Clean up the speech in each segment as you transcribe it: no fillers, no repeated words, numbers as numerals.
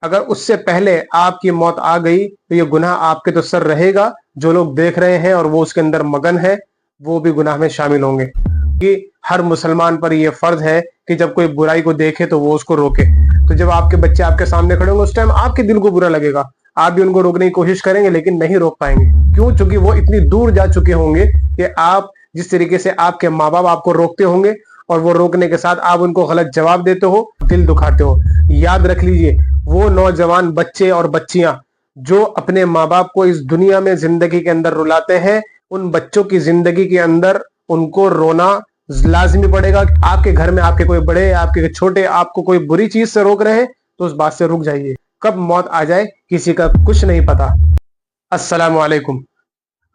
اگر اس سے پہلے آپ کی موت آ گئی تو یہ گناہ آپ کے تو سر رہے گا، جو لوگ دیکھ رہے ہیں اور وہ اس کے اندر مگن ہے وہ بھی گناہ میں شامل ہوں گے۔ کہ ہر مسلمان پر یہ فرض ہے کہ جب کوئی برائی کو دیکھے تو وہ اس کو روکے۔ تو جب آپ کے بچے آپ کے سامنے کھڑے ہوں گے اس ٹائم آپ کے دل کو برا لگے گا، آپ بھی ان کو روکنے کی کوشش کریں گے لیکن نہیں روک پائیں گے۔ کیوں؟ چونکہ وہ اتنی دور جا چکے ہوں گے کہ آپ جس طریقے سے آپ کے ماں باپ آپ کو روکتے ہوں گے اور وہ روکنے کے ساتھ آپ ان کو غلط جواب دیتے ہو، دل دکھاتے ہو۔ یاد رکھ لیجئے، وہ نوجوان بچے اور بچیاں جو اپنے ماں باپ کو اس دنیا میں زندگی کے اندر رلاتے ہیں، ان بچوں کی زندگی کے اندر ان کو رونا لازمی پڑے گا۔ آپ کے گھر میں آپ کے کوئی بڑے، آپ کے چھوٹے آپ کو کوئی بری چیز سے روک رہے ہیں تو اس بات سے رک جائیے۔ کب موت آ جائے کسی کا کچھ نہیں پتا۔ السلام علیکم۔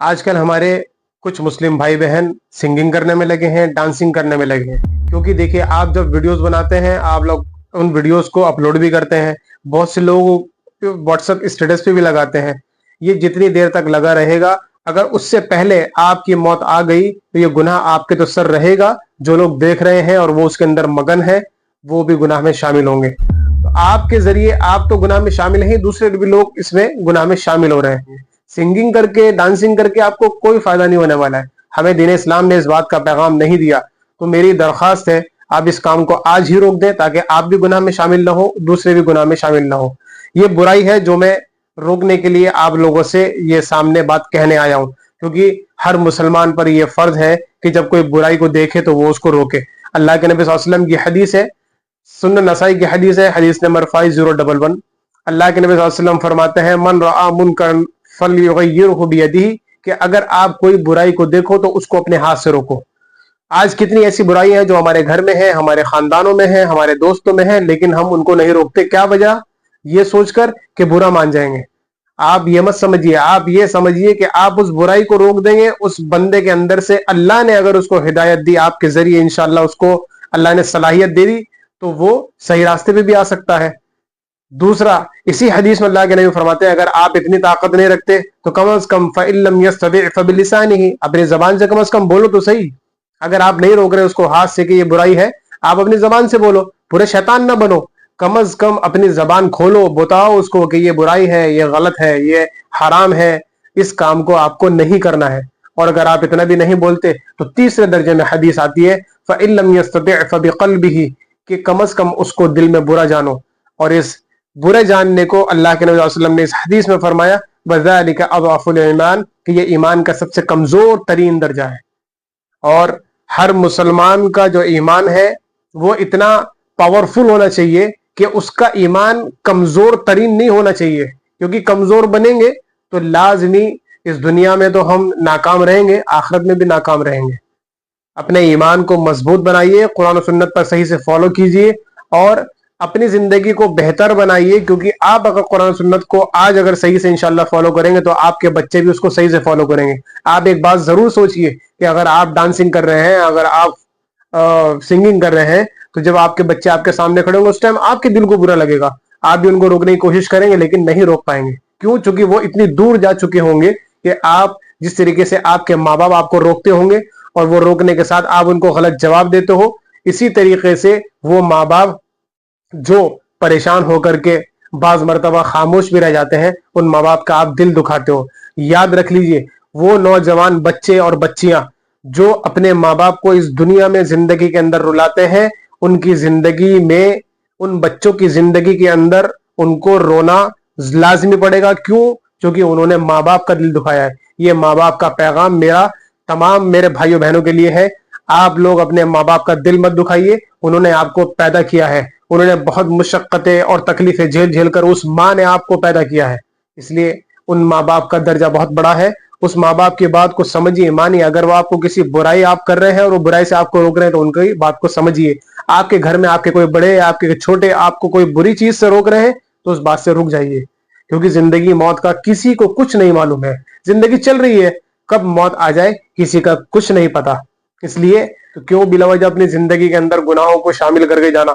آج کل ہمارے کچھ مسلم بھائی بہن سنگنگ کرنے میں لگے ہیں، ڈانسنگ کرنے میں لگے ہیں، کیونکہ دیکھیے آپ جب ویڈیوز بناتے ہیں آپ لوگ ان ویڈیوز کو اپلوڈ بھی کرتے ہیں، بہت سے لوگ واٹس ایپ اسٹیٹس پہ بھی لگاتے ہیں۔ یہ جتنی دیر تک لگا رہے گا، اگر اس سے پہلے آپ کی موت آ گئی تو یہ گناہ آپ کے تو سر رہے گا، جو لوگ دیکھ رہے ہیں اور وہ اس کے اندر مگن ہے وہ بھی گناہ میں شامل ہوں گے۔ تو آپ کے ذریعے آپ تو گناہ میں شامل ہیں، دوسرے بھی لوگ اس میں گناہ میں شامل ہو رہے ہیں۔ سنگنگ کر کے، ڈانسنگ کر کے آپ کو کوئی فائدہ نہیں ہونے والا ہے۔ ہمیں دین اسلام نے اس بات کا پیغام نہیں دیا، تو میری درخواست ہے آپ اس کام کو آج ہی روک دیں تاکہ آپ بھی گناہ میں شامل نہ ہو، دوسرے بھی گناہ میں شامل نہ ہو۔ یہ برائی ہے جو میں روکنے کے لیے آپ لوگوں سے یہ سامنے بات کہنے آیا ہوں، کیونکہ ہر مسلمان پر یہ فرض ہے کہ جب کوئی برائی کو دیکھے تو وہ اس کو روکے۔ اللہ کے نبی صلی اللہ علیہ وسلم کی حدیث ہے، سنن نسائی کی حدیث ہے، حدیث نمبر 5011۔ اللہ کے نبی صلی اللہ علیہ وسلم فرماتے ہیں من رأى منکرا فلیغیرہ بیدہ، کہ اگر آپ کوئی برائی کو دیکھو تو اس کو اپنے ہاتھ سے روکو۔ آج کتنی ایسی برائیاں ہیں جو ہمارے گھر میں ہیں، ہمارے خاندانوں میں ہیں، ہمارے دوستوں میں ہیں، لیکن ہم ان کو نہیں روکتے۔ کیا وجہ؟ یہ سوچ کر کہ برا مان جائیں گے۔ آپ یہ مت سمجھیے، آپ یہ سمجھیے کہ آپ اس برائی کو روک دیں گے، اس بندے کے اندر سے اللہ نے اگر اس کو ہدایت دی آپ کے ذریعے، انشاءاللہ اس کو اللہ نے صلاحیت دے دی تو وہ صحیح راستے پہ بھی آ سکتا ہے۔ دوسرا، اسی حدیث میں اللہ کے نبی فرماتے ہیں اگر آپ اتنی طاقت نہیں رکھتے تو کم از کم فَإِن لَّمْ يَسْتَطِعْ فَبِلِسَانِهِ، اپنی زبان سے کم از کم بولو تو صحیح۔ اگر آپ نہیں روک رہے اس کو ہاتھ سے کہ یہ برائی ہے، آپ اپنی زبان سے بولو، پورے شیطان نہ بنو، کم از کم اپنی زبان کھولو، بتاؤ اس کو کہ یہ برائی ہے، یہ غلط ہے، یہ حرام ہے، اس کام کو آپ کو نہیں کرنا ہے۔ اور اگر آپ اتنا بھی نہیں بولتے تو تیسرے درجے میں حدیث آتی ہے فَإِن لَّمْ يَسْتَطِعْ فَبِقَلْبِهِ، کہ کم از کم اس کو دل میں برا جانو۔ اور اس برے جاننے کو اللہ کے نبی صلی اللہ علیہ وسلم نے اس حدیث میں فرمایا وَذَلِكَ أَضْعَفُ الْإِيمَانِ، کہ یہ ایمان کا سب سے کمزور ترین درجہ ہے۔ اور ہر مسلمان کا جو ایمان ہے وہ اتنا پاورفل ہونا چاہیے کہ اس کا ایمان کمزور ترین نہیں ہونا چاہیے، کیونکہ کمزور بنیں گے تو لازمی اس دنیا میں تو ہم ناکام رہیں گے، آخرت میں بھی ناکام رہیں گے۔ اپنے ایمان کو مضبوط بنائیے، قرآن و سنت پر صحیح سے فالو کیجئے اور اپنی زندگی کو بہتر بنائیے، کیونکہ آپ اگر قرآن و سنت کو آج اگر صحیح سے انشاءاللہ فالو کریں گے تو آپ کے بچے بھی اس کو صحیح سے فالو کریں گے۔ آپ ایک بات ضرور سوچئے کہ اگر آپ ڈانسنگ کر رہے ہیں، اگر آپ سنگنگ کر رہے ہیں، تو جب آپ کے بچے آپ کے سامنے کھڑے ہوں گے اس ٹائم آپ کے دل کو برا لگے گا، آپ بھی ان کو روکنے کی کوشش کریں گے لیکن نہیں روک پائیں گے۔ کیوں؟ چونکہ وہ اتنی دور جا چکے ہوں گے کہ آپ جس طریقے سے آپ کے ماں باپ آپ کو روکتے ہوں گے اور وہ روکنے کے ساتھ آپ ان کو غلط جواب دیتے ہو، اسی طریقے سے وہ ماں باپ جو پریشان ہو کر کے بعض مرتبہ خاموش بھی رہ جاتے ہیں، ان ماں باپ کا آپ دل دکھاتے ہو۔ یاد رکھ لیجئے، وہ نوجوان بچے اور بچیاں جو اپنے ماں باپ کو اس دنیا میں زندگی کے اندر رلاتے ہیں، ان کی زندگی میں، ان بچوں کی زندگی کے اندر ان کو رونا لازمی پڑے گا۔ کیوں؟ کیونکہ انہوں نے ماں باپ کا دل دکھایا ہے۔ یہ ماں باپ کا پیغام میرا تمام میرے بھائیوں بہنوں کے لیے ہے، آپ لوگ اپنے ماں باپ کا دل مت دکھائیے۔ انہوں نے آپ کو پیدا کیا ہے، انہوں نے بہت مشقتیں اور تکلیفیں جھیل جھیل کر اس ماں نے آپ کو پیدا کیا ہے، اس لیے ان ماں باپ کا درجہ بہت بڑا ہے۔ اس ماں باپ کی بات کو سمجھیے، مانیے۔ اگر وہ آپ کو کسی برائی آپ کر رہے ہیں اور وہ برائی سے آپ کو روک رہے ہیں تو ان کی بات کو سمجھیے۔ آپ کے گھر میں آپ کے کوئی بڑے، آپ کے چھوٹے آپ کو کوئی بری چیز سے روک رہے ہیں تو اس بات سے رک جائیے، کیونکہ زندگی موت کا کسی کو کچھ نہیں معلوم ہے۔ زندگی چل رہی ہے، کب موت آ جائے کسی کا کچھ نہیں پتا۔ اس لیے تو کیوں بلا وجہ اپنی زندگی کے اندر گناہوں کو شامل کر کے جانا۔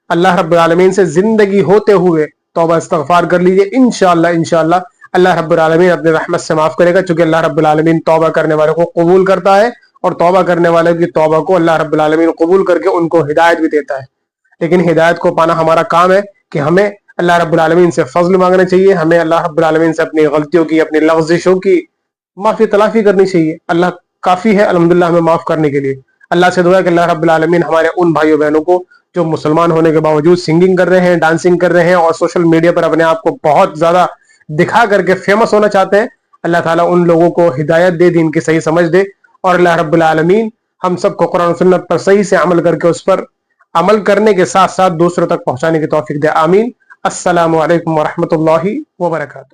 اللہ رب العالمین سے زندگی ہوتے ہوئے توبہ استغفار کر لیجئے، انشاءاللہ اللہ رب العالمین اپنے رحمت سے معاف کرے گا، چونکہ اللہ رب العالمین توبہ کرنے والوں کو قبول کرتا ہے، اور توبہ کرنے والوں کی توبہ کو اللہ رب العالمین قبول کر کے ان کو ہدایت بھی دیتا ہے۔ لیکن ہدایت کو پانا ہمارا کام ہے کہ ہمیں اللہ رب العالمین سے فضل مانگنا چاہیے. ہمیں اللہ رب العالمین سے اپنی غلطیوں کی، اپنی لغزشوں کی معافی تلافی کرنی چاہیے. اللہ کافی ہے الحمدللہ ہمیں معاف کرنے کے لیے. اللہ سے دعا ہے کہ اللہ رب العالمین ہمارے ان بھائیوں بہنوں کو جو مسلمان ہونے کے باوجود سنگنگ کر رہے ہیں، ڈانسنگ کر رہے ہیں اور سوشل میڈیا پر اپنے آپ کو بہت زیادہ دکھا کر کے فیمس ہونا چاہتے ہیں، اللہ تعالیٰ ان لوگوں کو ہدایت دے، دین کی صحیح سمجھ دے، اور اللہ رب العالمین ہم سب کو قرآن و سنت پر صحیح سے عمل کر کے اس پر عمل کرنے کے ساتھ ساتھ دوسروں تک پہنچانے کی توفیق دے. آمین. السلام علیکم ورحمۃ اللہ وبرکاتہ.